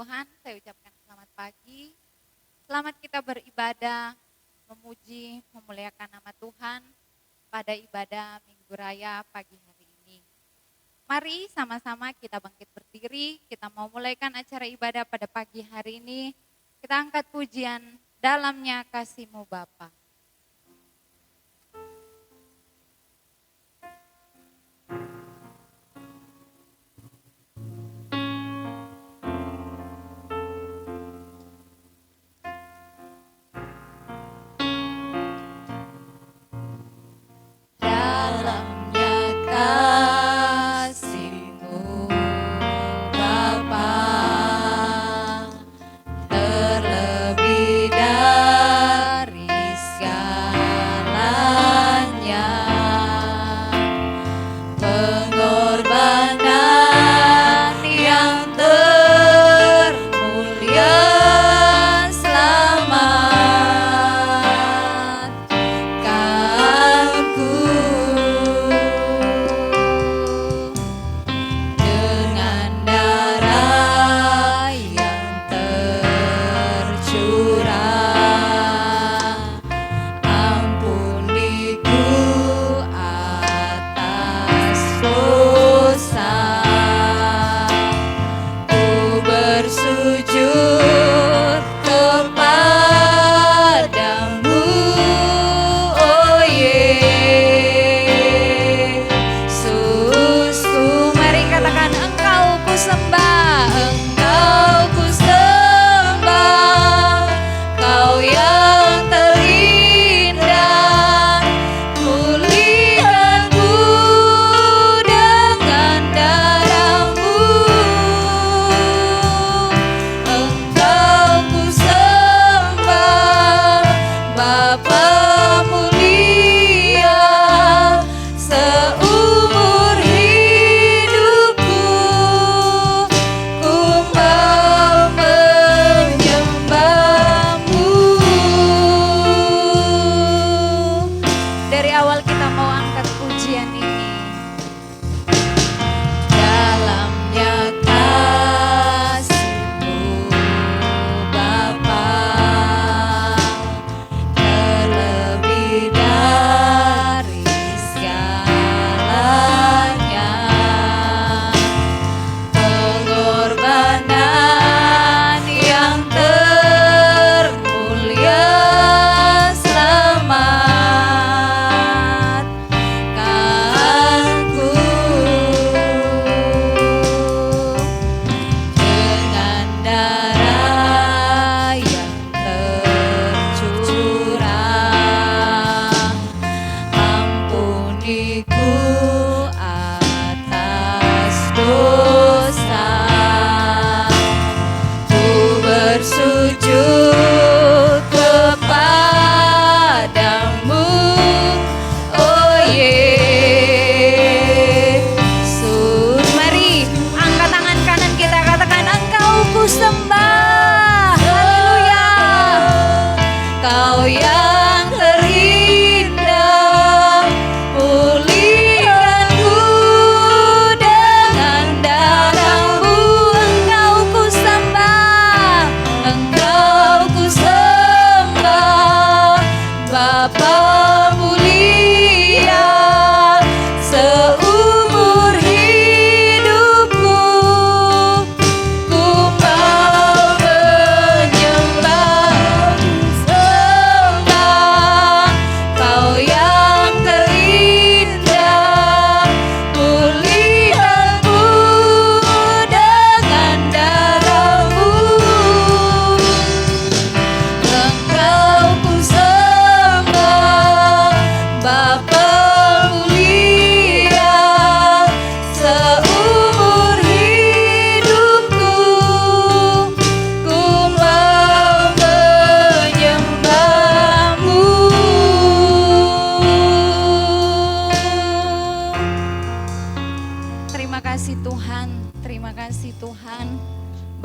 Tuhan, saya ucapkan selamat pagi. Selamat kita beribadah, memuji, memuliakan nama Tuhan pada ibadah Minggu Raya pagi hari ini. Mari sama-sama kita bangkit berdiri, kita mau mulaikan acara ibadah pada pagi hari ini. Kita angkat pujian dalamnya kasih-Mu Bapa.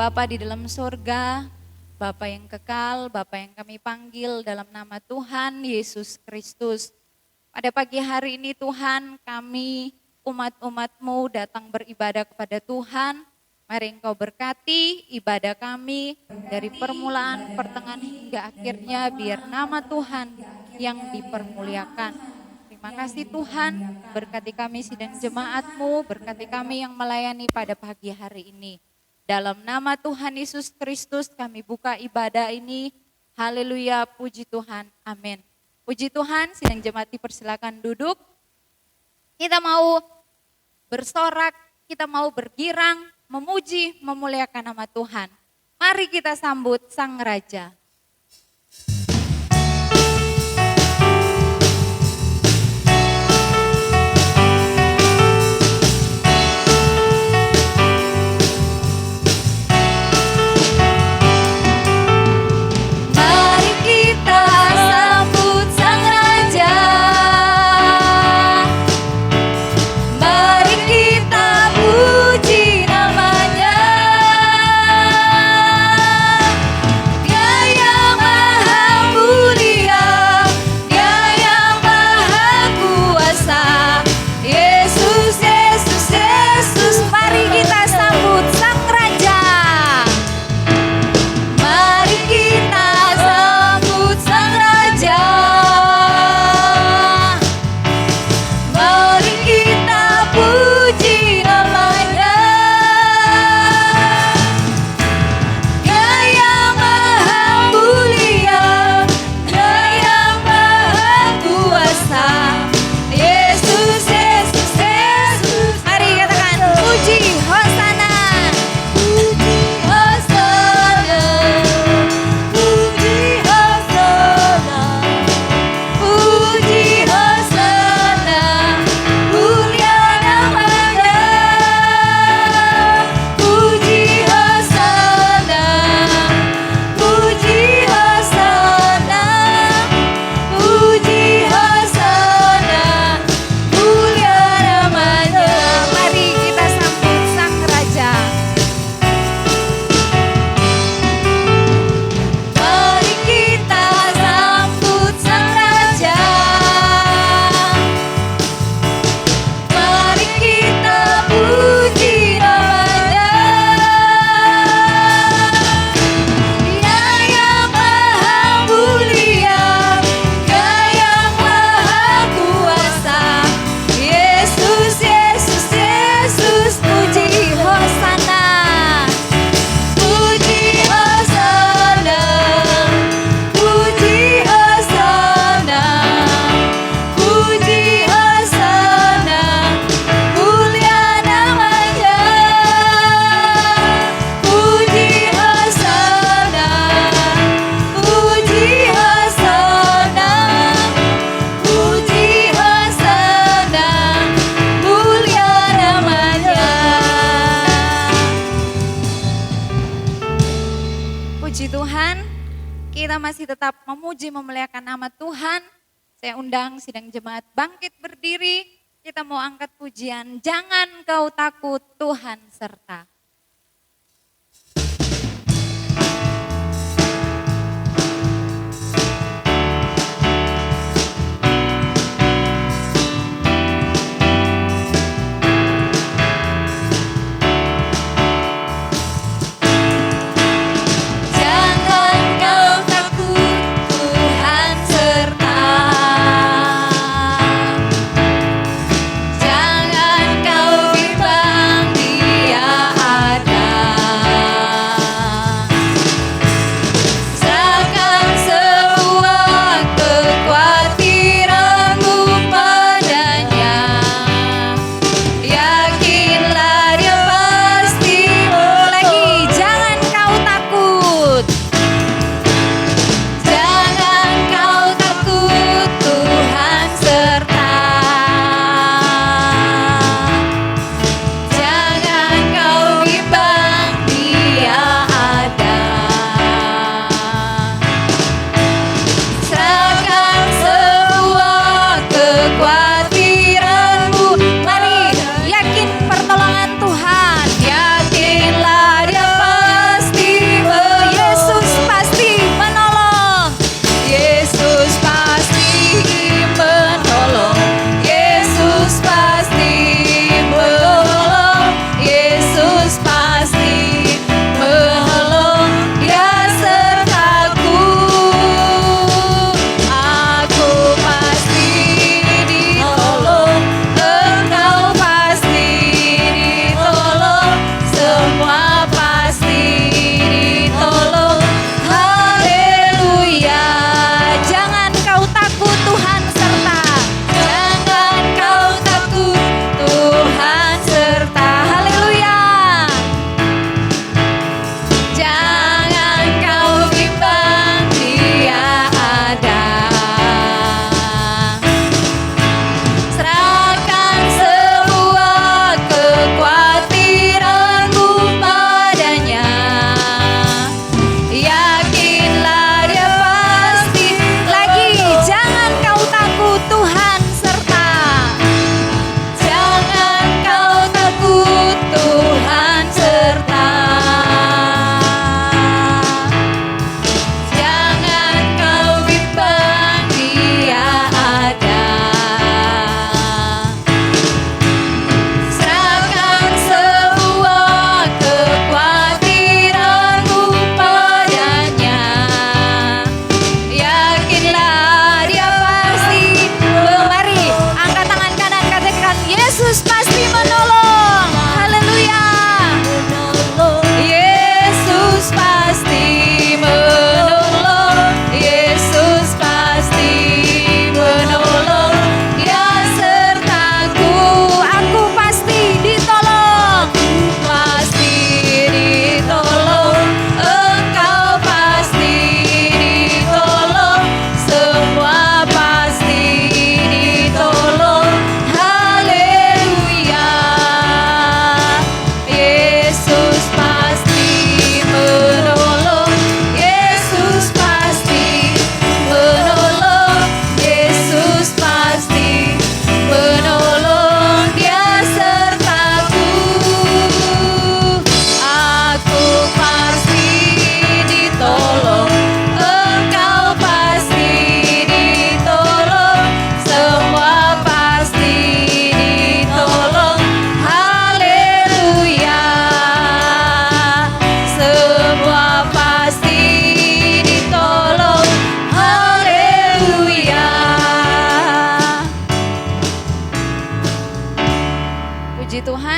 Bapa di dalam surga, Bapa yang kekal, Bapa yang kami panggil dalam nama Tuhan Yesus Kristus. Pada pagi hari ini Tuhan, kami umat-umat-Mu datang beribadah kepada Tuhan Mari Engkau berkati ibadah kami dari permulaan, pertengahan hingga akhirnya, biar nama Tuhan yang dipermuliakan. Terima kasih Tuhan, berkati kami sidang jemaat-Mu, berkati kami yang melayani pada pagi hari ini. Dalam nama Tuhan Yesus Kristus kami buka ibadah ini. Haleluya, puji Tuhan, amin. Puji Tuhan, sidang jemaat dipersilakan duduk. Kita mau bersorak, kita mau bergirang, memuji, memuliakan nama Tuhan. Mari kita sambut Sang Raja. Tetap memuji memuliakan nama Tuhan. Saya undang sidang jemaat bangkit berdiri. Kita mau angkat pujian, jangan kau takut, Tuhan serta. Jangan kau bimbang dia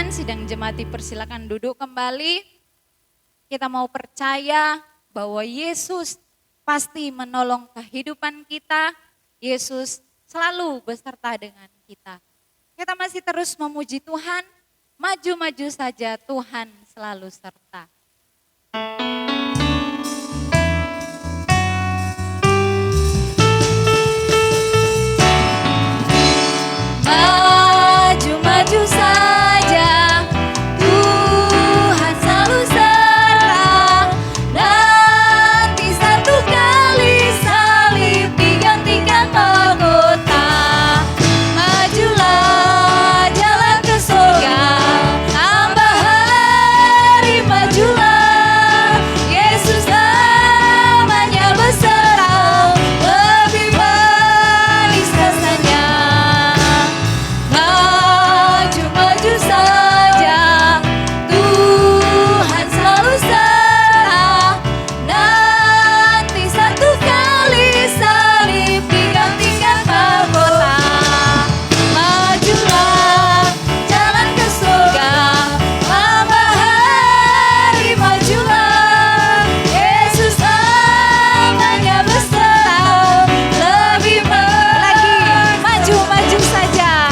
Tuhan, sidang jemaat dipersilakan duduk kembali. Kita mau percaya bahwa Yesus pasti menolong kehidupan kita. Yesus selalu beserta dengan kita. Kita masih terus memuji Tuhan, maju-maju saja Tuhan selalu serta. Maju-maju saja, Tuhan selalu serta. Nanti satu kali salib digantikan mahkota. Majulah jalan ke surga, tambah hari majulah. Yesus namanya besar, lebih manis rasanya. Maju-maju saja, Tuhan selalu serta. Nanti satu kali salib digantikan mahkota. Majulah jalan ke surga, tambah hari majulah. Yesus namanya besar, lebih lagi. Maju-maju saja.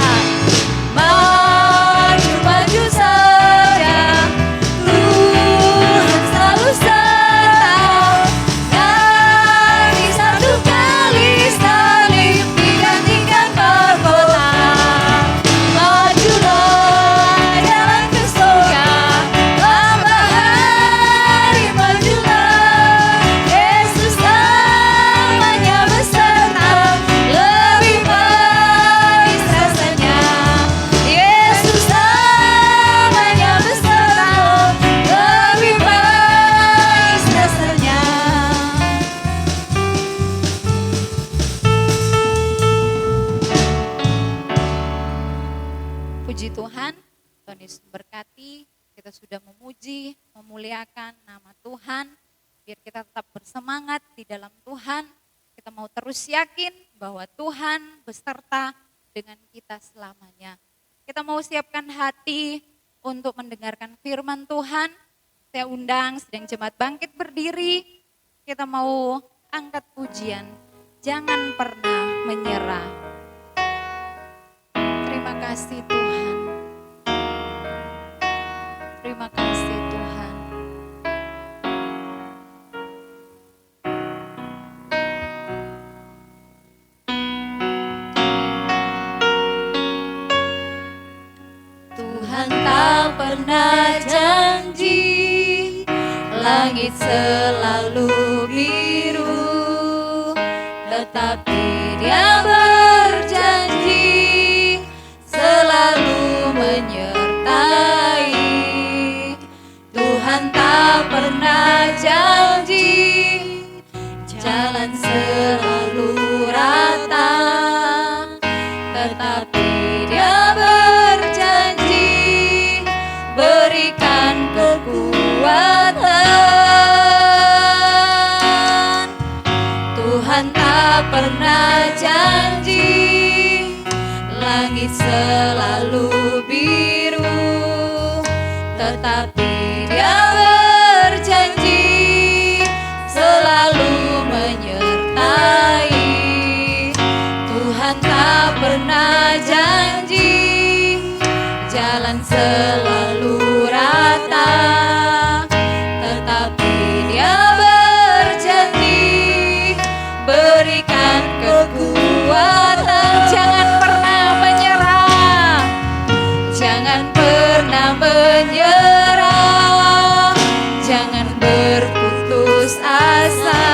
Maju-maju saja, Tuhan selalu serta. Nanti satu kali salib digantikan mahkota. Majulah jalan ke surga, tambah hari majulah. Yesus namanya beserta, lebih manis rasanya. Yesus namanya beserta, lebih manis rasanya. Puji Tuhan, Tuhan Yesus berkati. Kita sudah memuji, memuliakan nama Tuhan. Biar kita tetap bersemangat di dalam Tuhan. Kita mau terus yakin bahwa Tuhan beserta dengan kita selamanya. Kita mau siapkan hati untuk mendengarkan firman Tuhan. Saya undang sedang jemaat bangkit berdiri. Kita mau angkat pujian. Jangan pernah menyerah. Terima kasih Tuhan. Terima kasih Tuhan. Tuhan tak pernah janji langit selalu biru, tetapi Dia berjanji selalu menyertai. Tuhan tak pernah janji jalan selalu rata, tetapi Dia berjanji berikan kekuatan. Tuhan tak pernah janji langit selalu biru, tetapi Dia berjanji selalu menyertai. Tuhan tak pernah janji jalan selalu rata, tetapi Dia berjanji berikan kekuatan. Jangan pernah menyerah, jangan pernah menyerah, jangan berputus asa.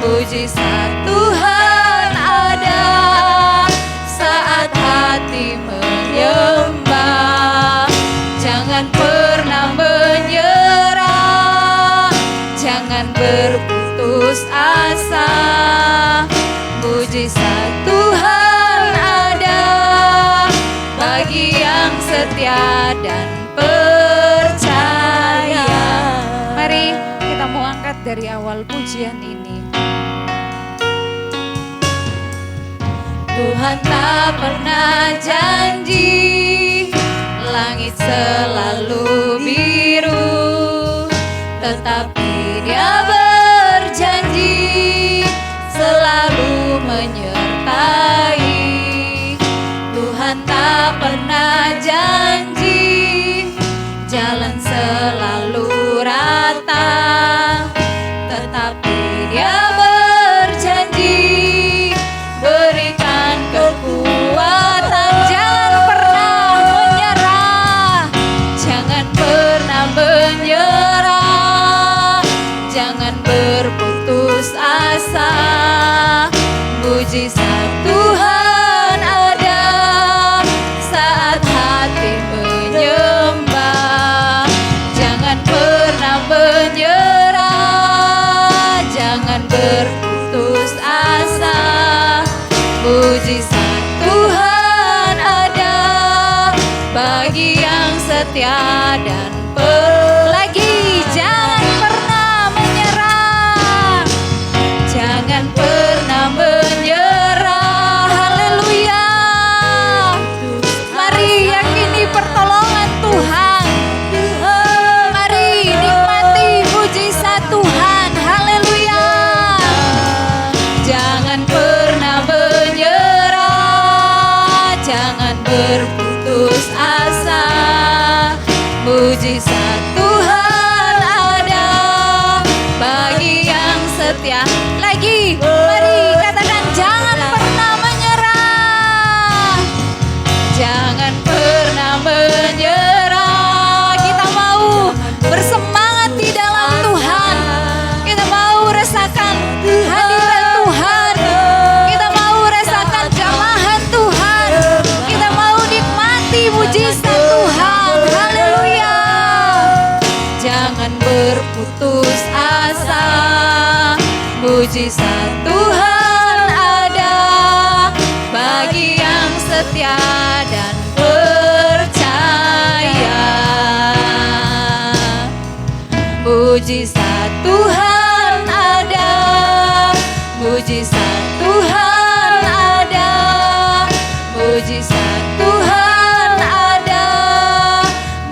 Mujizat Tuhan ada saat hati menyembah. Jangan pernah menyerah, jangan berputus asa. Mujizat Tuhan ada bagi yang setia dan percaya. Mari kita mau angkat dari awal pujian ini. Tuhan tak pernah janji langit langit selalu biru, tetapi Dia berjanji selalu menyertai. Tuhan tak pernah janji jalan selalu rata, tetapi Dia berjanji berikan kekuatan. Jangan pernah menyerah, jangan pernah menyerah, jangan berputus asa. Mujizat Tuhan ada saat hati menyembah. Jangan pernah menyerah, jangan berputus asa. Mujizat Tuhan ada bagi yang setia dan lagi. Jangan pernah menyerah, jangan pernah menyerah. Haleluya. Mari yakini pertolongan Tuhan. Mari nikmati mujizat Tuhan. Haleluya. Jangan pernah menyerah, jangan berputus asa. Mujizat Tuhan ada bagi yang setia. Lagi, mari katakan jangan pernah menyerah, jangan pernah menyerah. Kita mau bersemangat di dalam Tuhan. Kita mau rasakan hadirat Tuhan. Kita mau rasakan jamahan Tuhan. Kita mau nikmati mujizat Tuhan. Haleluya. Jangan berputus asa. Mujizat Tuhan ada bagi yang setia dan percaya. Mujizat Tuhan ada, mujizat Tuhan ada, mujizat Tuhan ada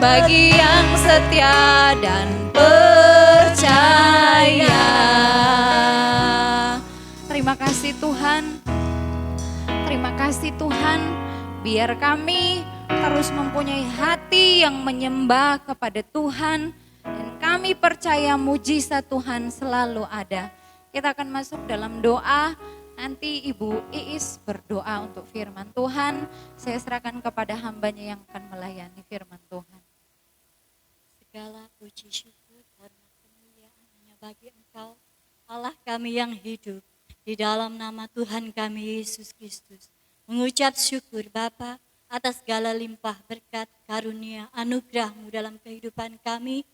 bagi yang setia dan percaya. Terima kasih Tuhan. Terima kasih Tuhan. Biar kami terus mempunyai hati yang menyembah kepada Tuhan. Dan kami percaya mujizat Tuhan selalu ada. Kita akan masuk dalam doa. Nanti Ibu Iis berdoa untuk firman Tuhan. Saya serahkan kepada hambanya yang akan melayani firman Tuhan. Segala puji syukur karena kemuliaan hanya bagi Engkau, Allah kami yang hidup. Di dalam nama Tuhan kami Yesus Kristus, mengucap syukur Bapa atas segala limpah berkat, karunia, anugerah-Mu dalam kehidupan kami.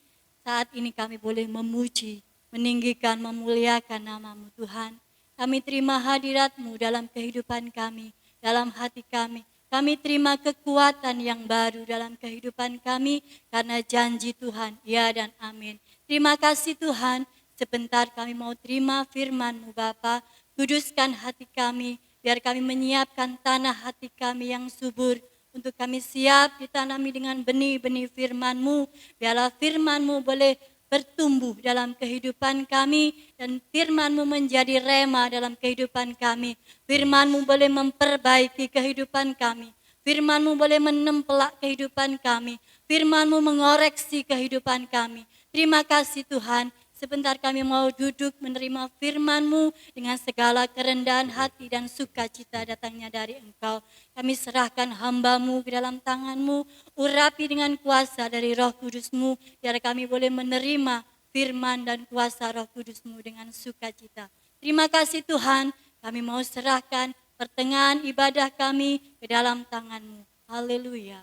Saat ini kami boleh memuji, meninggikan, memuliakan nama-Mu Tuhan. Kami terima hadirat-Mu dalam kehidupan kami, dalam hati kami. Kami terima kekuatan yang baru dalam kehidupan kami karena janji Tuhan, ya dan amin. Terima kasih Tuhan, sebentar kami mau terima firman-Mu Bapa. Kuduskan hati kami, biar kami menyiapkan tanah hati kami yang subur untuk kami siap ditanami dengan benih-benih firman-Mu. Biarlah firman-Mu boleh bertumbuh dalam kehidupan kami dan firman-Mu menjadi rema dalam kehidupan kami. Firman-Mu boleh memperbaiki kehidupan kami. Firman-Mu boleh menempelak kehidupan kami. Firman-Mu mengoreksi kehidupan kami. Terima kasih Tuhan. Sebentar kami mau duduk menerima firman-Mu dengan segala kerendahan hati dan sukacita datangnya dari Engkau. Kami serahkan hamba-Mu ke dalam tangan-Mu, urapi dengan kuasa dari Roh Kudus-Mu, biar kami boleh menerima firman dan kuasa Roh Kudus-Mu dengan sukacita. Terima kasih Tuhan, kami mau serahkan pertengahan ibadah kami ke dalam tangan-Mu. Haleluya.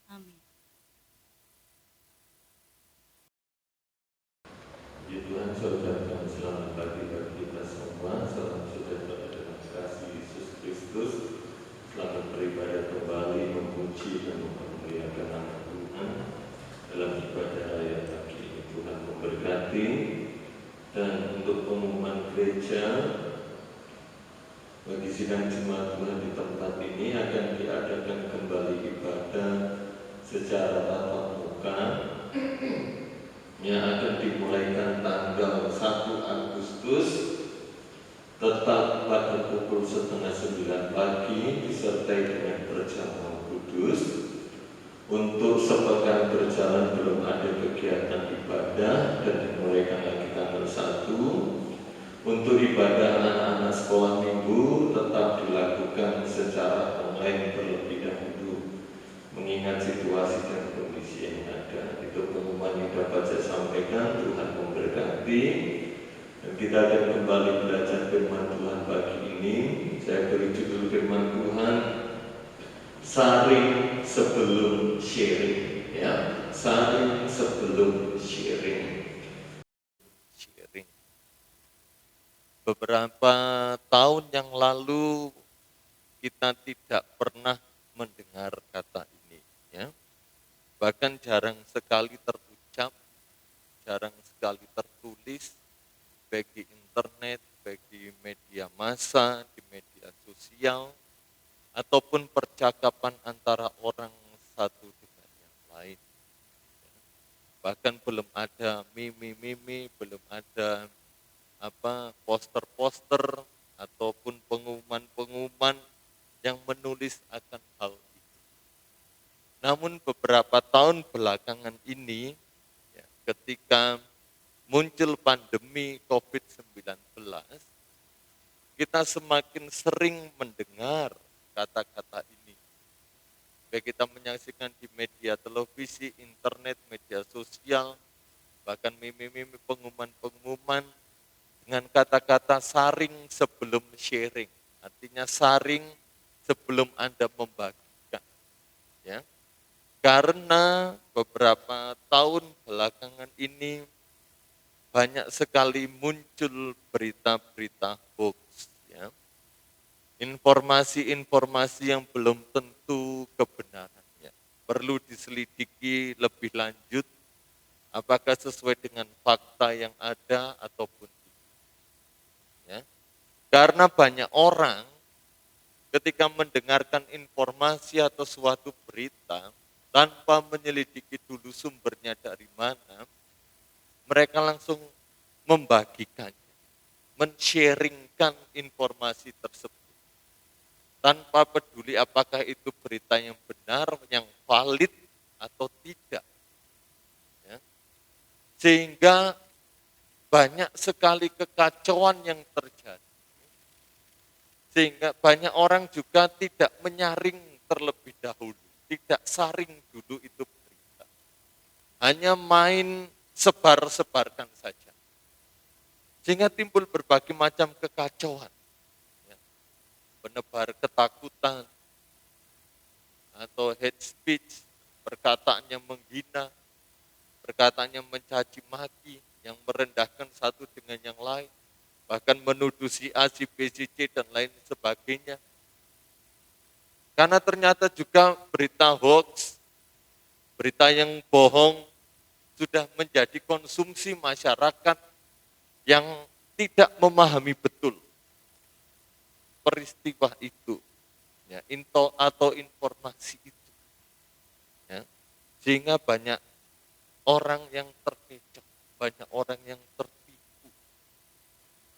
Amin. Ya Tuhan, saudara selamat pagi bagi kita semua. Salam sejahtera dalam kasih Yesus Kristus. Selamat beribadah kembali, memuji dan memuliakan nama Tuhan dalam ibadah raya pagi ini. Tuhan memberkati. Dan untuk pengumuman gereja bagi sidang jemaat Tuhan di tempat ini akan diadakan kembali ibadah secara tatap muka yang akan dimulaikan tanggal 1 Agustus tetap pada pukul 8:30 pagi disertai dengan perjamuan kudus. Untuk sepekan berjalan belum ada kegiatan ibadah dan dimulaikan lagi tanggal 1. Untuk ibadah anak-anak sekolah minggu tetap dilakukan secara online terlebih dahulu, mengingat situasi dan kondisi yang ada. Itu pengumuman yang dapat saya sampaikan. Tuhan memberkati. Dan kita akan kembali belajar firman Tuhan pagi ini. Saya beri judul firman Tuhan, saring sebelum sharing. Ya, saring sebelum sharing. Beberapa tahun yang lalu kita tidak pernah mendengar kata ini, ya. Bahkan jarang sekali terucap, jarang sekali tertulis, baik di internet, baik di media massa, di media sosial, ataupun percakapan antara orang satu dengan yang lain. Bahkan belum ada meme-meme, belum ada poster-poster ataupun pengumuman-pengumuman yang menulis akan hal ini. Namun beberapa tahun belakangan ini, ya, ketika muncul pandemi COVID-19, kita semakin sering mendengar kata-kata ini. Baik kita menyaksikan di media televisi, internet, media sosial, bahkan meme-meme pengumuman-pengumuman dengan kata-kata saring sebelum sharing. Artinya saring sebelum Anda membagikan. Ya. Karena beberapa tahun belakangan ini banyak sekali muncul berita-berita hoax. Ya. Informasi-informasi yang belum tentu kebenarannya. Perlu diselidiki lebih lanjut apakah sesuai dengan fakta yang ada ataupun tidak. Ya. Karena banyak orang ketika mendengarkan informasi atau suatu berita tanpa menyelidiki dulu sumbernya dari mana, mereka langsung membagikannya, men-sharingkan informasi tersebut tanpa peduli apakah itu berita yang benar, yang valid atau tidak. Ya. Sehingga banyak sekali kekacauan yang terjadi. Sehingga banyak orang juga tidak menyaring terlebih dahulu, tidak saring dulu itu berita. Hanya main sebar-sebarkan saja. Sehingga timbul berbagai macam kekacauan. Ya. Menebar ketakutan, atau hate speech, perkataan yang menghina, perkataan yang mencaci maki, yang merendahkan satu dengan yang lain, bahkan menuduh si A, si B, si C, dan lain sebagainya. Karena ternyata juga berita hoax, berita yang bohong, sudah menjadi konsumsi masyarakat yang tidak memahami betul peristiwa itu, ya, atau informasi itu. Ya. Sehingga banyak orang yang terkecoh, banyak orang yang tertipu.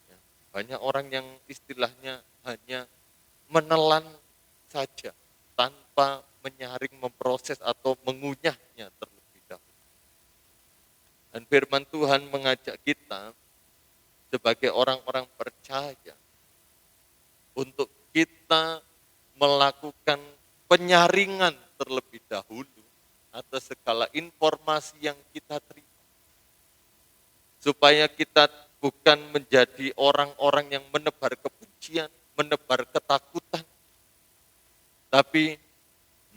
Ya. Banyak orang yang istilahnya hanya menelan saja tanpa menyaring, memproses atau mengunyahnya terlebih dahulu. Dan firman Tuhan mengajak kita sebagai orang-orang percaya untuk kita melakukan penyaringan terlebih dahulu atas segala informasi yang kita terima. Supaya kita bukan menjadi orang-orang yang menebar kebencian, menebar ketakutan, tapi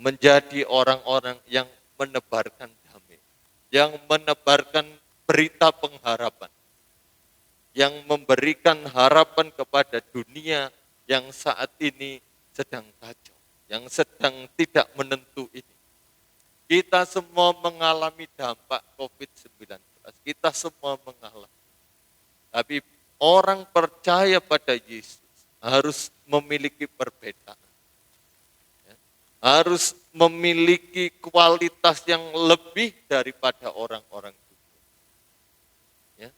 menjadi orang-orang yang menebarkan damai, yang menebarkan berita pengharapan, yang memberikan harapan kepada dunia yang saat ini sedang kacau, yang sedang tidak menentu ini. Kita semua mengalami dampak COVID-19, kita semua mengalami. Tapi orang percaya pada Yesus harus memiliki perbedaan. Ya. harus memiliki kualitas yang lebih daripada orang-orang dunia. Ya.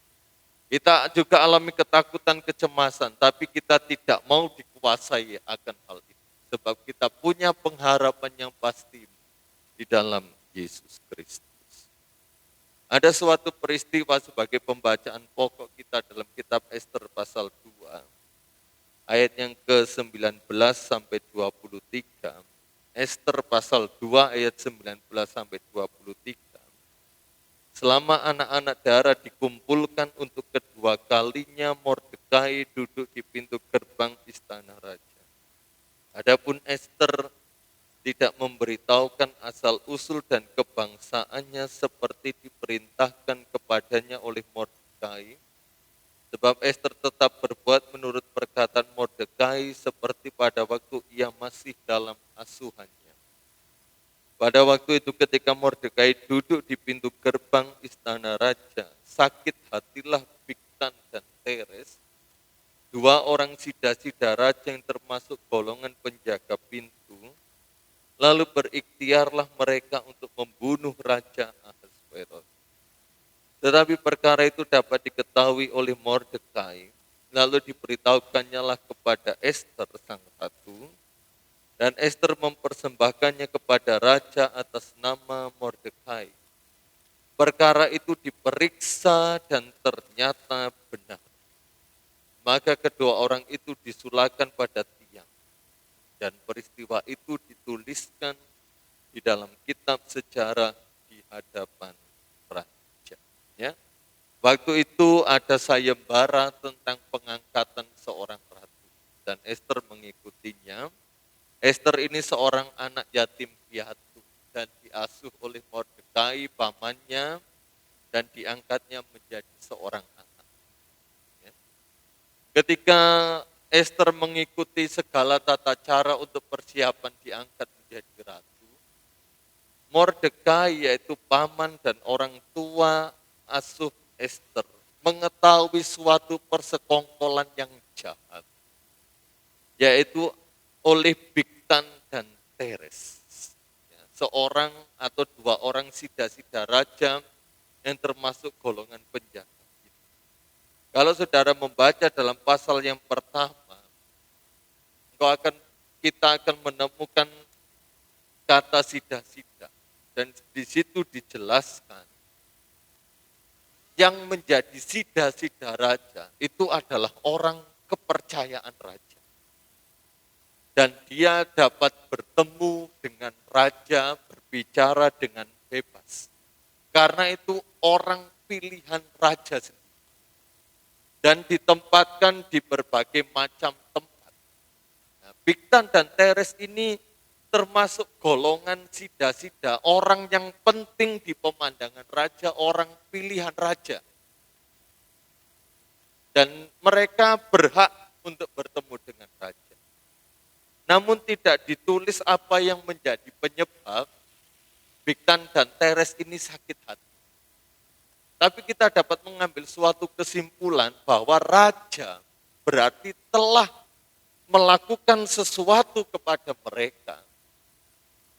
Kita juga alami ketakutan, kecemasan, tapi kita tidak mau dikuasai akan hal itu. Sebab kita punya pengharapan yang pasti di dalam Yesus Kristus. Ada suatu peristiwa sebagai pembacaan pokok kita dalam kitab Ester pasal 2, ayat yang ke-19 sampai 23. Ester pasal 2 ayat 19 sampai 23. Selama anak-anak darah dikumpulkan untuk kedua kalinya, Mordekai duduk di pintu gerbang istana raja. Adapun Ester tidak memberitahukan asal-usul dan kebangsaannya seperti diperintahkan kepadanya oleh Mordekai, sebab Ester tetap berbuat menurut perkataan Mordekai seperti pada waktu ia masih dalam asuhannya. Pada waktu itu ketika Mordekai duduk di pintu gerbang istana raja, sakit hatilah Bigtan dan Teres, dua orang sida-sida raja yang termasuk golongan penjaga pintu. Lalu berikhtiarlah mereka untuk membunuh Raja Ahasveros. Tetapi perkara itu dapat diketahui oleh Mordekai, lalu diberitahukannya lah kepada Ester sang ratu, dan Ester mempersembahkannya kepada raja atas nama Mordekai. Perkara itu diperiksa dan ternyata benar. Maka kedua orang itu disulakan pada tiang, dan peristiwa itu dituliskan di dalam kitab sejarah di hadapan raja. Ya. Waktu itu ada sayembara tentang pengangkatan seorang ratu, dan Ester mengikutinya. Ester ini seorang anak yatim piatu dan diasuh oleh Mordekai pamannya, dan diangkatnya menjadi seorang anak. Ya. Ketika Ester mengikuti segala tata cara untuk persiapan diangkat menjadi ratu, Mordekai yaitu paman dan orang tua asuh Ester mengetahui suatu persekongkolan yang jahat, yaitu oleh Bigtan dan Teres, seorang atau dua orang sida-sida raja yang termasuk golongan penjaga. Kalau saudara membaca dalam pasal yang pertama, kita akan menemukan kata sida-sida, dan di situ dijelaskan yang menjadi sida-sida raja itu adalah orang kepercayaan raja, dan dia dapat bertemu dengan raja, berbicara dengan bebas, karena itu orang pilihan raja sendiri, dan ditempatkan di berbagai macam tempat. Bigtan dan Teres ini termasuk golongan sida-sida, orang yang penting di pemandangan raja, orang pilihan raja. Dan mereka berhak untuk bertemu dengan raja. Namun tidak ditulis apa yang menjadi penyebab Bigtan dan Teres ini sakit hati. Tapi kita dapat mengambil suatu kesimpulan bahwa raja berarti telah melakukan sesuatu kepada mereka,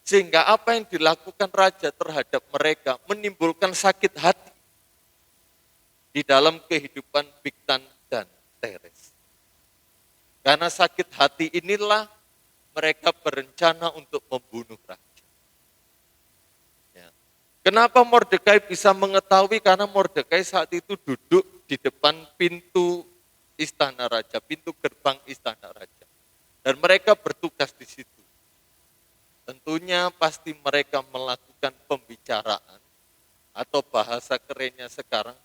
sehingga apa yang dilakukan raja terhadap mereka menimbulkan sakit hati di dalam kehidupan Bigtan dan Teres. Karena sakit hati inilah mereka berencana untuk membunuh raja. Ya. Kenapa Mordekai bisa mengetahui? Karena Mordekai saat itu duduk di depan pintu istana raja, pintu gerbang istana raja. Dan mereka bertugas di situ. Tentunya pasti mereka melakukan pembicaraan, atau bahasa kerennya sekarang,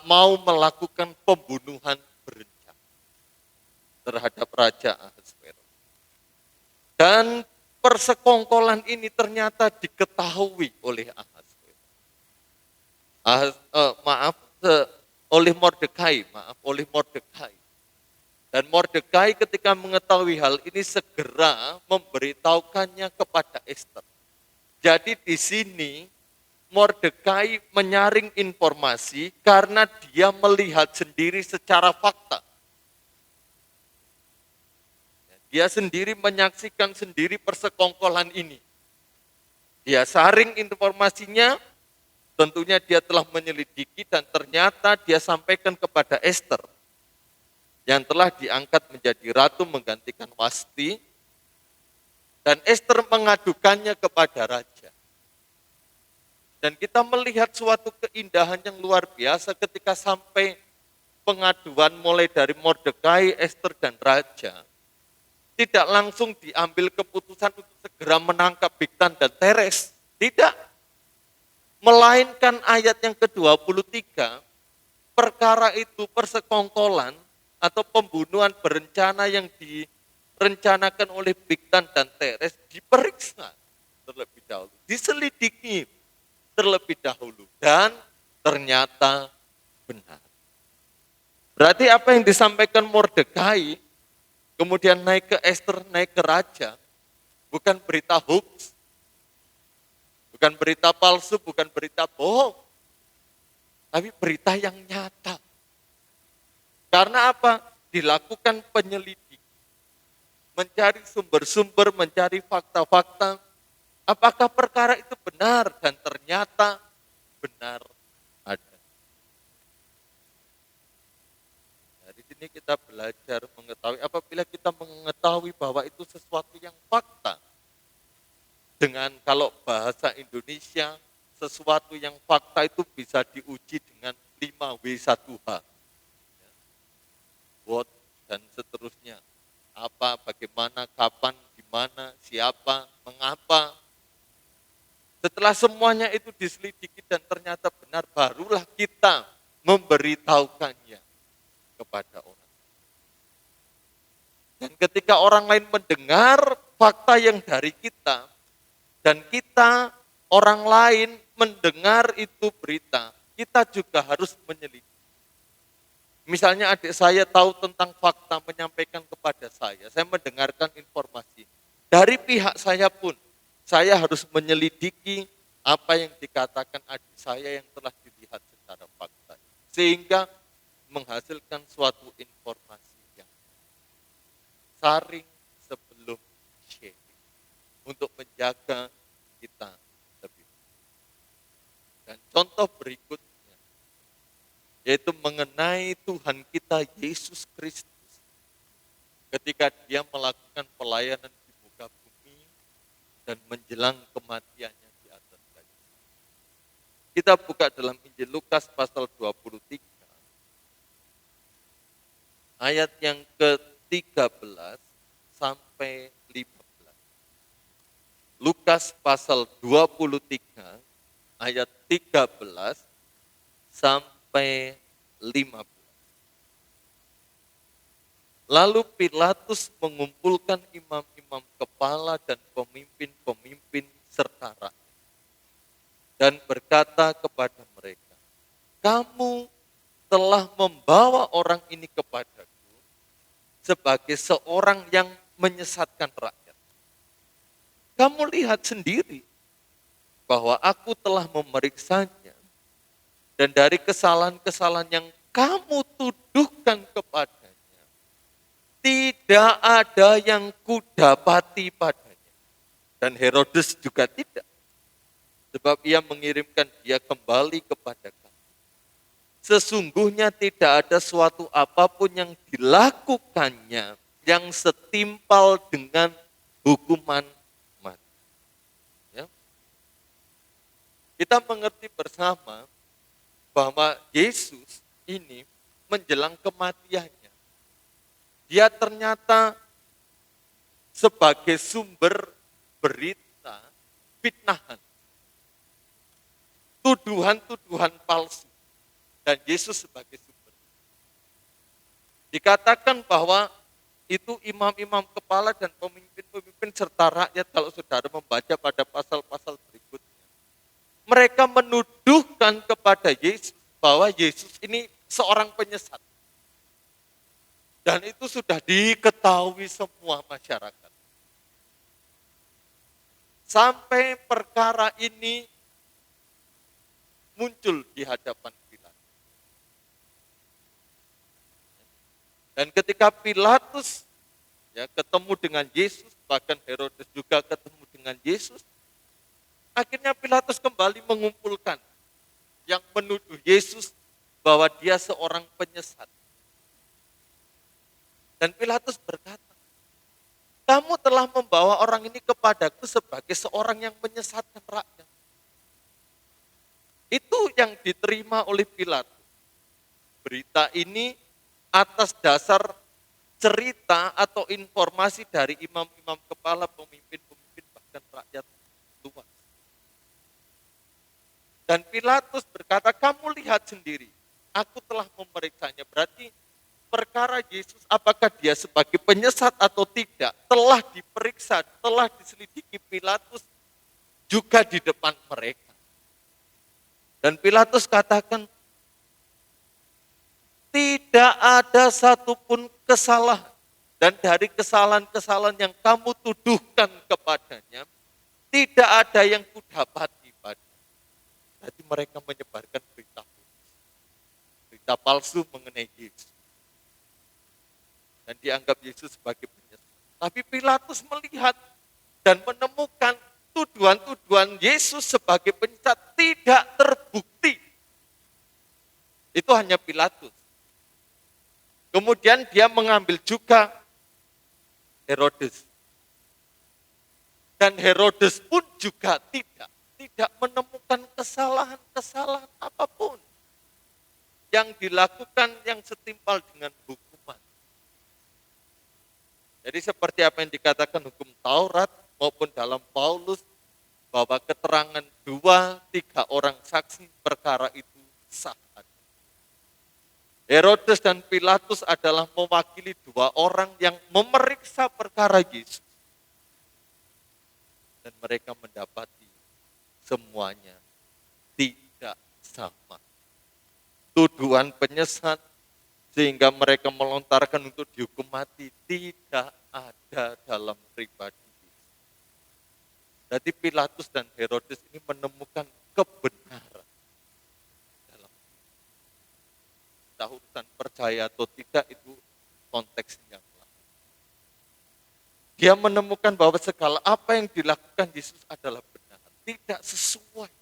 mau melakukan pembunuhan berencana terhadap Raja Ahasveros. Dan persekongkolan ini ternyata diketahui oleh Ahasveros. Oleh Mordekai. Dan Mordekai ketika mengetahui hal ini segera memberitahukannya kepada Ester. Jadi di sini Mordekai menyaring informasi karena dia melihat sendiri secara fakta. Dia sendiri menyaksikan sendiri persekongkolan ini. Dia saring informasinya, tentunya dia telah menyelidiki dan ternyata dia sampaikan kepada Esther yang telah diangkat menjadi ratu menggantikan Wasti, dan Esther mengadukannya kepada raja. Dan kita melihat suatu keindahan yang luar biasa ketika sampai pengaduan mulai dari Mordekai, Esther, dan raja. Tidak langsung diambil keputusan untuk segera menangkap Bigtan dan Teres. Tidak. Melainkan ayat yang ke-23, perkara itu persekongkolan atau pembunuhan berencana yang direncanakan oleh Bigtan dan Teres diperiksa terlebih dahulu, diselidiki terlebih dahulu, dan ternyata benar. Berarti apa yang disampaikan Mordekai, kemudian naik ke Esther, naik ke raja, bukan berita hoax, bukan berita palsu, bukan berita bohong, tapi berita yang nyata. Karena apa? Dilakukan penyelidikan, mencari sumber-sumber, mencari fakta-fakta, apakah perkara itu benar, dan ternyata benar ada. Dari sini kita belajar mengetahui, apabila kita mengetahui bahwa itu sesuatu yang fakta, dengan kalau bahasa Indonesia, sesuatu yang fakta itu bisa diuji dengan 5W1H. What, dan seterusnya. Apa, bagaimana, kapan, di mana, siapa, mengapa. Setelah semuanya itu diselidiki dan ternyata benar, barulah kita memberitahukannya kepada orang. Dan ketika orang lain mendengar fakta yang dari kita, dan kita, orang lain mendengar itu berita, kita juga harus menyelidiki. Misalnya adik saya tahu tentang fakta, menyampaikan kepada saya mendengarkan informasi. Dari pihak saya pun, saya harus menyelidiki apa yang dikatakan adik saya yang telah dilihat secara fakta. Sehingga menghasilkan suatu informasi yang saring sebelum sharing. Untuk menjaga kita lebih. Dan contoh berikutnya, yaitu mengenai Tuhan kita Yesus Kristus. Ketika dia melakukan pelayanan di muka bumi dan menjelang kematiannya di atas kayu. Kita buka dalam Injil Lukas pasal 23, ayat yang ke-13 sampai 15. Lukas pasal 23, ayat 13 sampai 15. Lalu Pilatus mengumpulkan imam-imam kepala dan pemimpin-pemimpin serta rakyat dan berkata kepada mereka, kamu telah membawa orang ini kepadaku sebagai seorang yang menyesatkan rakyat. Kamu lihat sendiri bahwa aku telah memeriksanya, dan dari kesalahan-kesalahan yang kamu tuduhkan kepadanya, tidak ada yang kudapati padanya. Dan Herodes juga tidak. Sebab ia mengirimkan dia kembali kepada kami. Sesungguhnya tidak ada suatu apapun yang dilakukannya yang setimpal dengan hukuman mati. Ya. Kita mengerti bersama bahwa Yesus ini menjelang kematiannya, dia ternyata sebagai sumber berita fitnahan, tuduhan-tuduhan palsu, dan Yesus sebagai sumber. Dikatakan bahwa itu imam-imam kepala dan pemimpin-pemimpin serta rakyat, kalau saudara membaca pada pasal-pasal berikutnya, mereka menuduhkan kepada Yesus bahwa Yesus ini seorang penyesat. Dan itu sudah diketahui semua masyarakat. Sampai perkara ini muncul di hadapan Pilatus. Dan ketika Pilatus Ya, ketemu dengan Yesus, bahkan Herodes juga ketemu dengan Yesus. Akhirnya Pilatus kembali mengumpulkan yang menuduh Yesus bahwa dia seorang penyesat. Dan Pilatus berkata, kamu telah membawa orang ini kepadaku sebagai seorang yang menyesatkan rakyat. Itu yang diterima oleh Pilatus. Berita ini atas dasar cerita atau informasi dari imam-imam kepala, pemimpin-pemimpin, bahkan rakyat luas. Dan Pilatus berkata, kamu lihat sendiri, aku telah memeriksanya. Berarti perkara Yesus, apakah dia sebagai penyesat atau tidak, telah diperiksa, telah diselidiki Pilatus juga di depan mereka. Dan Pilatus katakan, tidak ada satupun kesalahan. Dan dari kesalahan-kesalahan yang kamu tuduhkan kepadanya, tidak ada yang kudapati padanya. Jadi mereka menyebarkan berita palsu mengenai Yesus. Dan dianggap Yesus sebagai penyesat. Tapi Pilatus melihat dan menemukan tuduhan-tuduhan Yesus sebagai penyesat tidak terbukti. Itu hanya Pilatus. Kemudian dia mengambil juga Herodes. Dan Herodes pun juga tidak menemukan kesalahan-kesalahan apapun yang dilakukan yang setimpal dengan hukuman. Jadi seperti apa yang dikatakan hukum Taurat maupun dalam Paulus, bahwa keterangan 2-3 orang saksi perkara itu sah. Herodes dan Pilatus adalah mewakili 2 orang yang memeriksa perkara Yesus. Dan mereka mendapati semuanya tidak sama. Tuduhan penyesat sehingga mereka melontarkan untuk dihukum mati tidak ada dalam pribadi Yesus. Jadi Pilatus dan Herodes ini menemukan kebenaran. Urusan percaya atau tidak itu konteksnya. Dia menemukan bahwa segala apa yang dilakukan Yesus adalah benar, tidak sesuai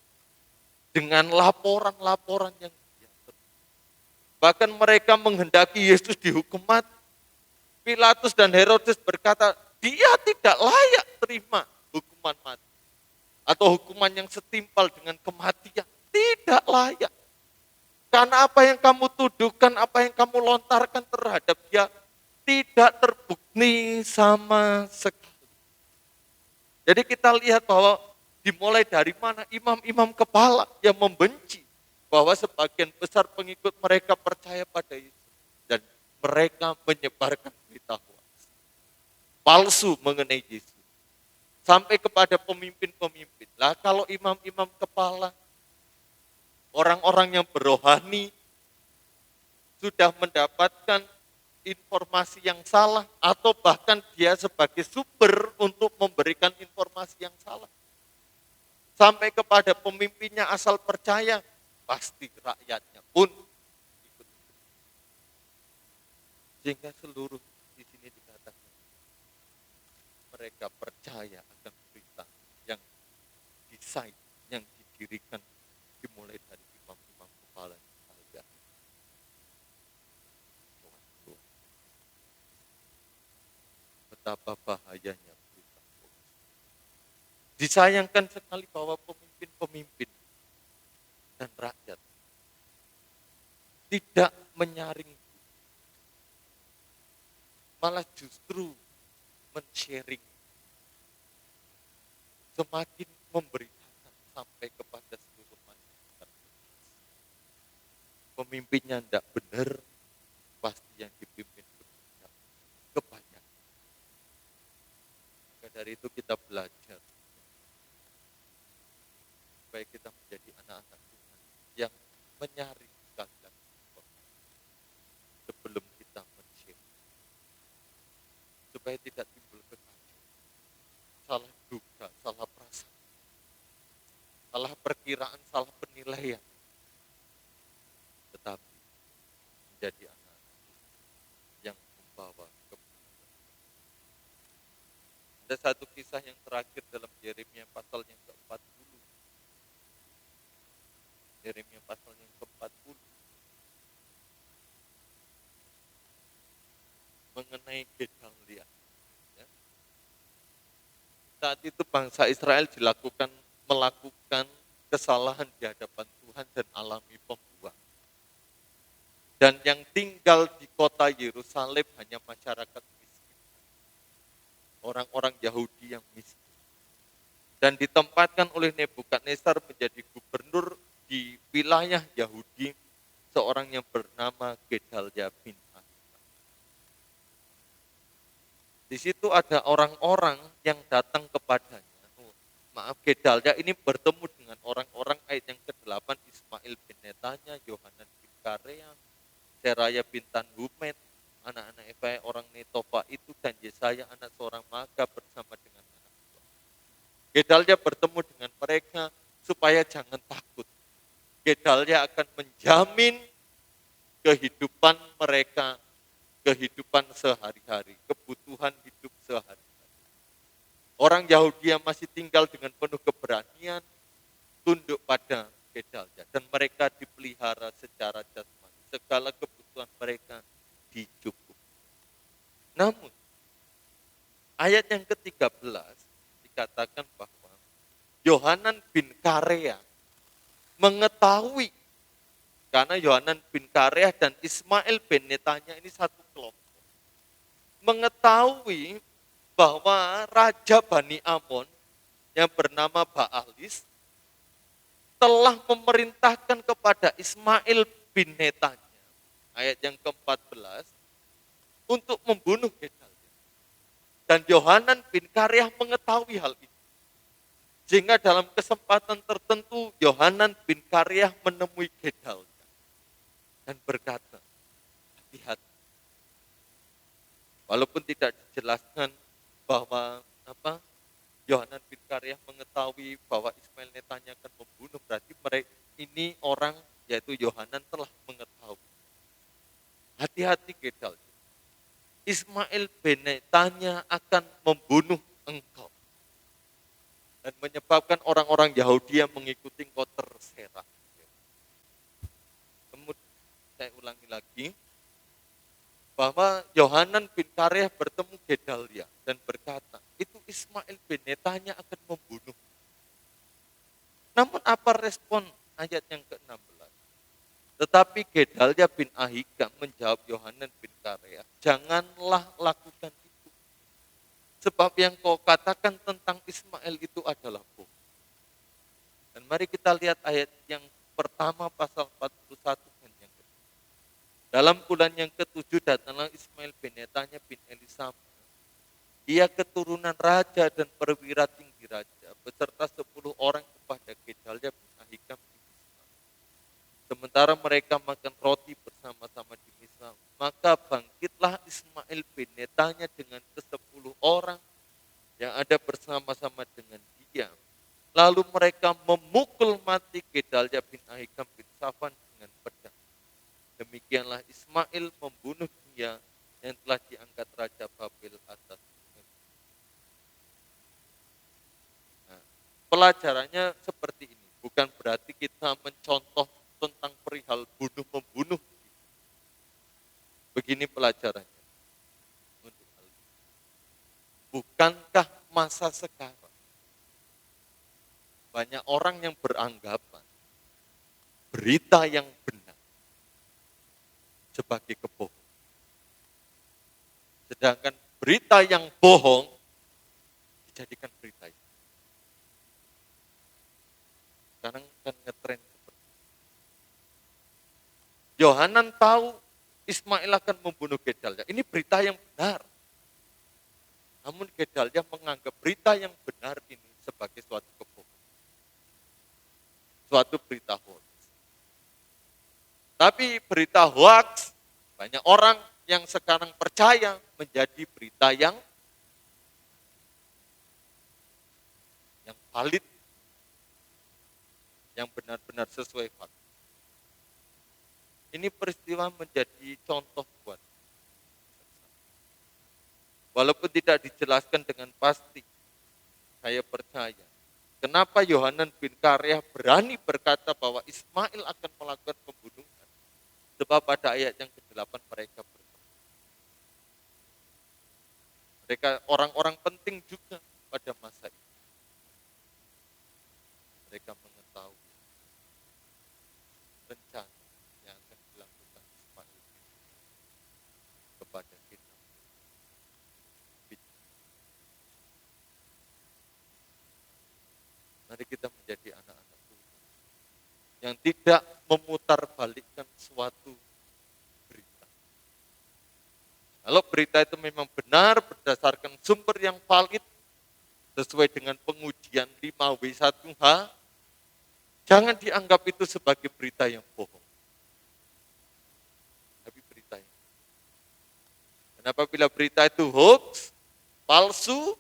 dengan laporan-laporan yang dia terima. Bahkan mereka menghendaki Yesus dihukum mati. Pilatus dan Herodes berkata, dia tidak layak terima hukuman mati atau hukuman yang setimpal dengan kematian, tidak layak. Karena apa yang kamu tuduhkan, apa yang kamu lontarkan terhadap dia tidak terbukti sama sekali. Jadi kita lihat bahwa dimulai dari mana imam-imam kepala yang membenci bahwa sebagian besar pengikut mereka percaya pada Yesus. Dan mereka menyebarkan berita hoax palsu mengenai Yesus. Sampai kepada pemimpin-pemimpin. Lah kalau imam-imam kepala, orang-orang yang berohani sudah mendapatkan informasi yang salah atau bahkan dia sebagai sumber untuk memberikan informasi yang salah. Sampai kepada pemimpinnya asal percaya, pasti rakyatnya pun ikut. Sehingga seluruh di sini dikatakan mereka percaya akan berita yang desain, yang didirikan dimulai dari imam-imam kepala saja. Betapa bahayanya berita hoax. Disayangkan sekali bahwa pemimpin-pemimpin dan rakyat tidak menyaring, malah justru men-sharing, semakin memberitakan sampai kepada seluruh masyarakat. Pemimpinnya tidak benar, pasti yang dipimpin benar. Kebanyakan. Maka dari itu kita belajar supaya kita menjadi anak-anak Tuhan yang menyaring sekali lagi sebelum kita men-share, supaya tidak timbul kekacauan, salah duga, salah perasaan, salah perkiraan, salah penilaian, tetapi menjadi anak yang membawa kebenaran Ada satu kisah yang terakhir dalam Yeremia pasal yang ke-40. Yeremia pasal yang ke-40 mengenai Gedalia. Ya. Saat itu bangsa Israel melakukan kesalahan di hadapan Tuhan dan alami pembuangan. Dan yang tinggal di kota Yerusalem hanya masyarakat miskin, orang-orang Yahudi yang miskin. Dan ditempatkan oleh Nebukadnezar menjadi gubernur di wilayah Yahudi seorang yang bernama Gedalia bin Ahikam. Di situ ada orang-orang yang datang kepadanya. Gedalia ini bertemu dengan orang-orang ayat yang ke-8, Ismail bin Netanya, Yohanan bin Karea, Seraya bin Tanhumet, anak-anak Efai orang Netofa itu, dan Yesaya anak seorang maga bersama dengan anak buah. Gedalia bertemu dengan mereka supaya jangan takut. Gedalia akan menjamin kehidupan mereka, kehidupan sehari-hari, kebutuhan hidup sehari-hari. Orang Yahudi yang masih tinggal dengan penuh keberanian tunduk pada Gedalia dan mereka dipelihara secara jasmani. Segala kebutuhan mereka dicukupi. Namun ayat yang ke-13 dikatakan bahwa Yohanan bin Karea mengetahui, karena Yohanan bin Karea dan Ismail bin Netanya ini satu kelompok, mengetahui bahwa Raja Bani Amon yang bernama Baalis telah memerintahkan kepada Ismail bin Netanya, ayat yang ke-14, untuk membunuh Gedalia. Dan Yohanan bin Karea mengetahui hal itu. Sehingga dalam kesempatan tertentu Yohanan bin Karea menemui Gedalia dan berkata, hati-hati. Walaupun tidak dijelaskan bahwa Yohanan bin Karea mengetahui bahwa Ismail Netanya akan membunuh, berarti mereka ini orang, yaitu Yohanan, telah mengetahui. Hati-hati Gedalia. Ismail bin Netanya akan membunuh engkau. Dan menyebabkan orang-orang Yahudi yang mengikuti engkau terserak. Kemudian saya ulangi lagi, bahwa Yohanan bin Karea bertemu Gedalia dan berkata, itu Ismail bin Netanya akan membunuh. Namun apa respon ayat yang ke-16? Tetapi Gedalia bin Ahikam menjawab Yohanan bin Karea, janganlah lakukan itu. Sebab yang kau katakan tentang Ismail itu adalah bohong. Dan mari kita lihat ayat yang pertama pasal 41 dan yang kedua. Dalam bulan yang ke-7 datanglah Ismail bin Netanya bin Elisama. Ia keturunan raja dan perwira tinggi raja beserta 10 orang kepada Gedalia bin Ahikam. Sementara mereka makan roti bersama-sama di Misra, maka bangkitlah Ismail bin Netanya dengan ke-10 orang yang ada bersama-sama dengan dia. Lalu mereka memukul mati Gedalia bin Ahikam bin Safan dengan pedang. Demikianlah Ismail membunuh dia yang telah diangkat Raja Babel atas. Nah, pelajarannya seperti ini. Bukan berarti kita mencontoh tentang perihal bunuh-membunuh. Begini pelajarannya. Untuk hal ini. Bukankah masa sekarang banyak orang yang beranggapan berita yang benar sebagai kebohongan. Sedangkan berita yang bohong dijadikan berita itu. Sekarang kan ngetren. Yohanan tahu Ismail akan membunuh Gedalia. Ini berita yang benar. Namun Gedalia menganggap berita yang benar ini sebagai suatu kebohongan. Suatu berita hoax. Tapi berita hoax, banyak orang yang sekarang percaya menjadi berita yang valid, yang benar-benar sesuai fakta. Ini peristiwa menjadi contoh buat Walaupun tidak dijelaskan dengan pasti, saya percaya. Kenapa Yohanan bin Karyah berani berkata bahwa Ismail akan melakukan pembunuhan? Sebab pada ayat yang ke-8 mereka berkata. Mereka orang-orang penting juga pada masa itu. Mereka mengetahui rencana yang akan dilakukan Ismail kepada kita. Mari kita menjadi anak-anak Tuhan yang tidak memutarbalikkan suatu berita. Kalau berita itu memang benar berdasarkan sumber yang valid sesuai dengan pengujian 5W1H, jangan dianggap itu sebagai berita yang bohong. Tapi berita yang. Kenapa bila berita itu hoax, palsu,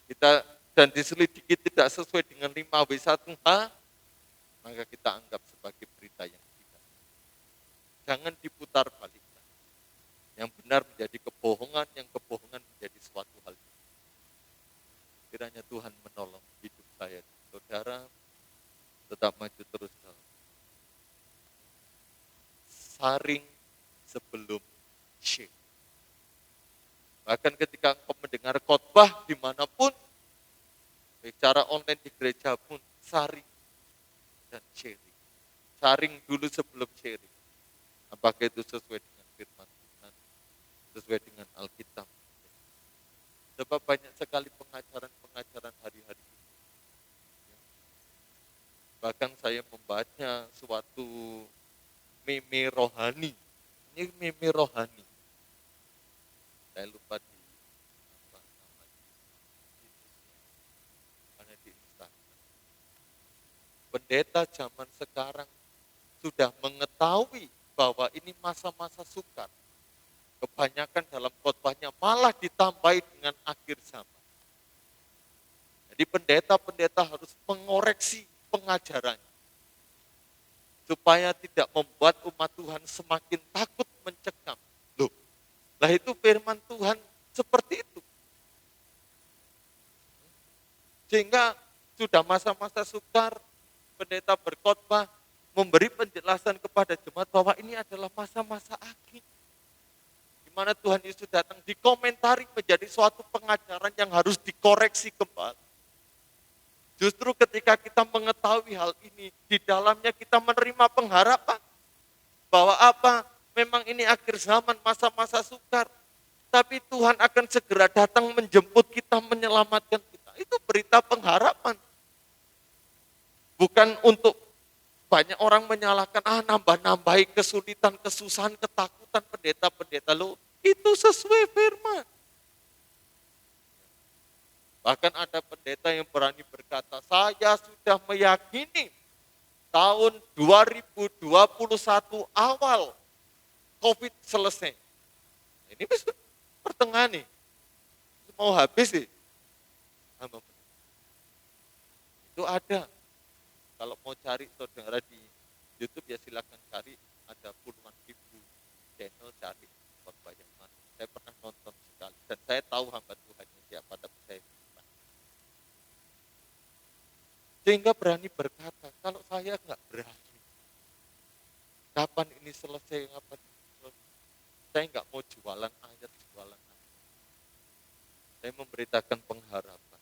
kita dan diselidiki tidak sesuai dengan 5W1H, maka kita anggap sebagai berita yang tidak. Jangan diputar balikkan. Yang benar menjadi kebohongan, yang kebohongan menjadi suatu hal. Kiranya Tuhan menolong hidup saya, saudara, tetap maju terus dalam. Saring sebelum share. Bahkan ketika engkau mendengar khotbah dimanapun, baik secara online di gereja pun, saring dan sharing. Saring dulu sebelum sharing. Apakah itu sesuai dengan firman Tuhan, sesuai dengan Alkitab. Sebab banyak sekali pengajaran-pengajaran hari-hari ini. Bahkan saya membaca suatu meme rohani. Ini meme rohani. Saya lupa di apa namanya. Karena di Instagram. Pendeta zaman sekarang sudah mengetahui bahwa ini masa-masa sukar. Kebanyakan dalam khotbahnya malah ditambahi dengan akhir zaman. Jadi pendeta-pendeta harus mengoreksi pengajarannya. Supaya tidak membuat umat Tuhan semakin takut mencekam. Loh, lah itu firman Tuhan seperti itu. Sehingga sudah masa-masa sukar, pendeta berkhotbah, memberi penjelasan kepada jemaat bahwa ini adalah masa-masa akhir. Di mana Tuhan Yesus datang dikomentari menjadi suatu pengajaran yang harus dikoreksi kembali. Justru ketika kita mengetahui hal ini, di dalamnya kita menerima pengharapan. Bahwa apa? Memang ini akhir zaman, masa-masa sukar. Tapi Tuhan akan segera datang menjemput kita, menyelamatkan kita. Itu berita pengharapan. Bukan untuk banyak orang menyalahkan, nambah-nambahi kesulitan, kesusahan, ketakutan pendeta-pendeta. Loh, itu sesuai firman. Bahkan ada pendeta yang berani berkata, saya sudah meyakini tahun 2021 awal COVID selesai. Ini pertengahan nih, mau habis sih. Itu ada. Kalau mau cari saudara di YouTube ya silakan cari, ada puluhan ribu channel cari khotbah yang mana. Saya pernah nonton sekali dan saya tahu hamba Tuhannya siapa, tapi saya lupa. Sehingga berani berkata, kalau saya nggak berani, kapan ini selesai, kapan ini selesai? Saya nggak mau jualan ayat. Saya memberitakan pengharapan.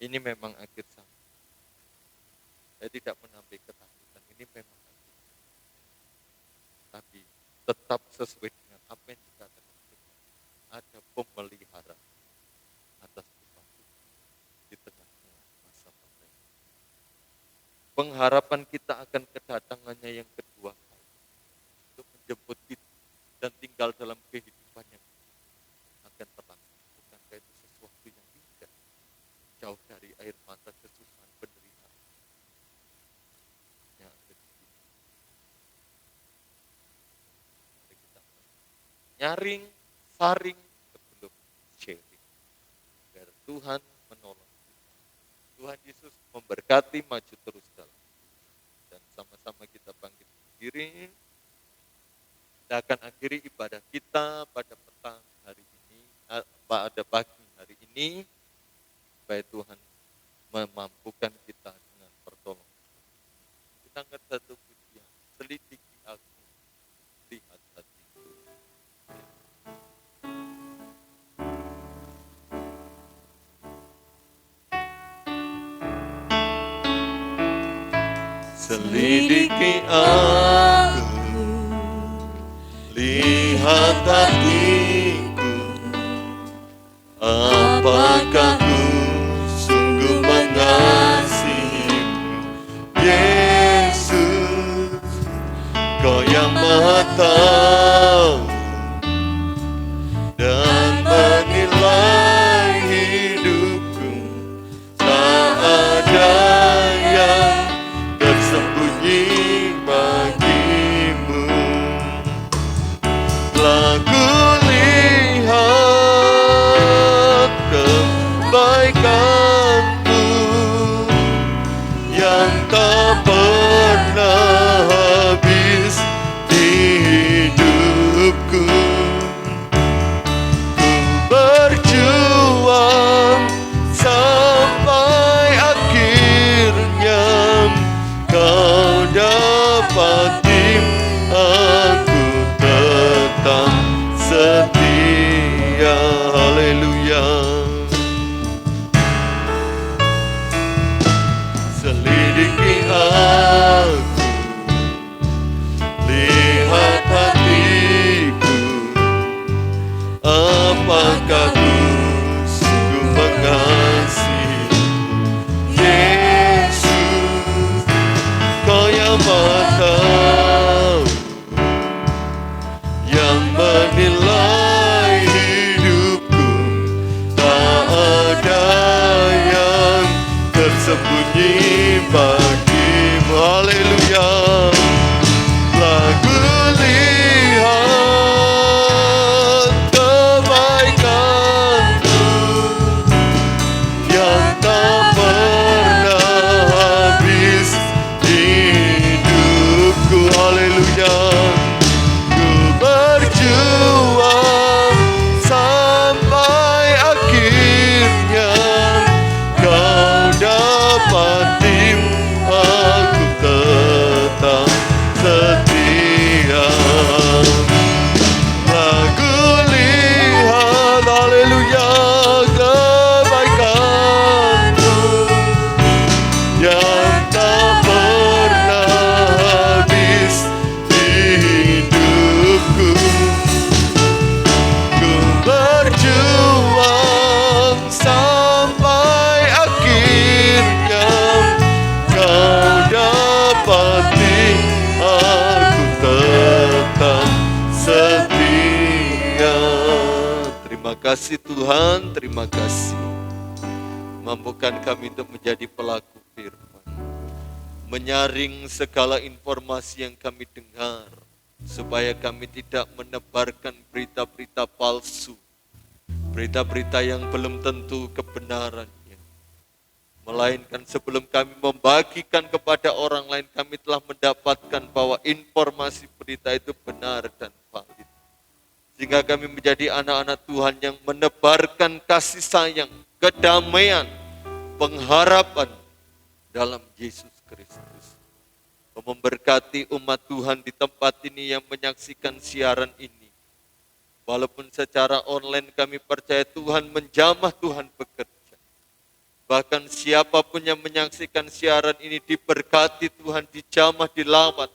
Ini memang akhir zaman. Saya tidak menambah ketakutan, ini memang akhir zaman. Tapi tetap sesuai dengan apa yang dikatakan Tuhan. Ada pemeliharaan atas umat di tengah-tengah masa-masa ini. Pengharapan kita akan kedatangannya yang kedua kali. Untuk menjemput kita dan tinggal dalam kehidupan yang akan terlaksana. Bukankah itu sesuatu yang indah? Jauh dari air mata kesusahan penderitaan. Yang ada di sini. Mari kita nyaring, saring sebelum sharing. Agar Tuhan menolong kita. Tuhan Yesus memberkati, maju terus dalam. Dan sama-sama kita bangkit berdiri. Kita akan akhiri ibadah kita pada petang hari ini, pada pagi hari ini, supaya Tuhan memampukan kita dengan pertolongan. Kita angkat satu pujian, selidiki aku, lihat hatiku. Selidiki aku, lihat hatiku, apakah ku sungguh mengasihimu, Yesus, Kau yang Maha Tahu dan menilai hidupku, tak ada yang tersembunyi bagimu. Telah kulihat kebaikanmu yang tak pernah habis di hidupku. Ku berjuang sampai akhirnya Kau dapati aku tetap setia. Haleluya. Selidiki aku, lihat hatiku, apakah ku sungguh mengasihi, Yesus, Kau yang Maha Tahu, yang menilai hidupku, tak ada yang tersembunyi bagimu. Haleluya. Lagu lihat kebaikanmu yang tak pernah habis di hidupku. Haleluya. Ku berjuang sampai akhirnya Kau dapati aku tetap setia. Aku lihat, haleluya, kebaikanmu yang tak pernah habis di hidupku. Ku berjuang sampai akhirnya Kau dapati aku tetap setia. Terima kasih Tuhan, terima kasih. Mampukan kami untuk menjadi pelaku firman, menyaring segala informasi yang kami dengar, supaya kami tidak menebarkan berita-berita palsu, berita-berita yang belum tentu kebenarannya. Melainkan sebelum kami membagikan kepada orang lain, kami telah mendapatkan bahwa informasi berita itu benar dan valid. Sehingga kami menjadi anak-anak Tuhan yang menebarkan kasih sayang, kedamaian, pengharapan dalam Yesus Kristus. Memberkati umat Tuhan di tempat ini yang menyaksikan siaran ini. Walaupun secara online kami percaya Tuhan menjamah, Tuhan bekerja. Bahkan siapapun yang menyaksikan siaran ini diberkati Tuhan, dijamah, dilawat.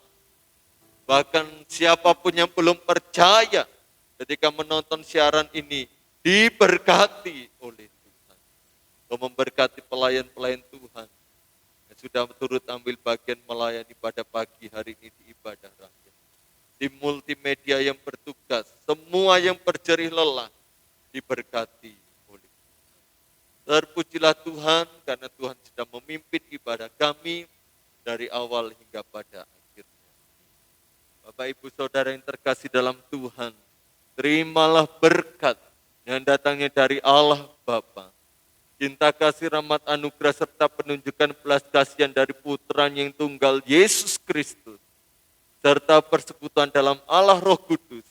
Bahkan siapapun yang belum percaya ketika menonton siaran ini diberkati oleh Tuhan. Memberkati pelayan-pelayan Tuhan yang sudah turut ambil bagian melayani pada pagi hari ini di ibadah rakyat. Tim multimedia yang bertugas, semua yang berjerih lelah diberkati oleh Tuhan. Terpujilah Tuhan karena Tuhan sudah memimpin ibadah kami dari awal hingga pada akhirnya. Bapak Ibu Saudara yang terkasih dalam Tuhan, terimalah berkat yang datangnya dari Allah Bapa, cinta kasih, rahmat, anugerah, serta penunjukan belas kasihan dari Putranya yang tunggal, Yesus Kristus, serta persekutuan dalam Allah Roh Kudus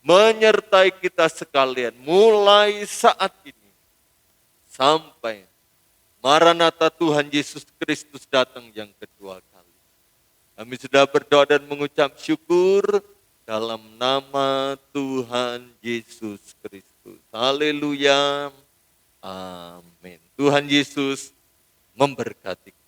menyertai kita sekalian mulai saat ini sampai Maranatha Tuhan Yesus Kristus datang yang kedua kali. Kami sudah berdoa dan mengucap syukur dalam nama Tuhan Yesus Kristus. Haleluya. Amin. Tuhan Yesus memberkati.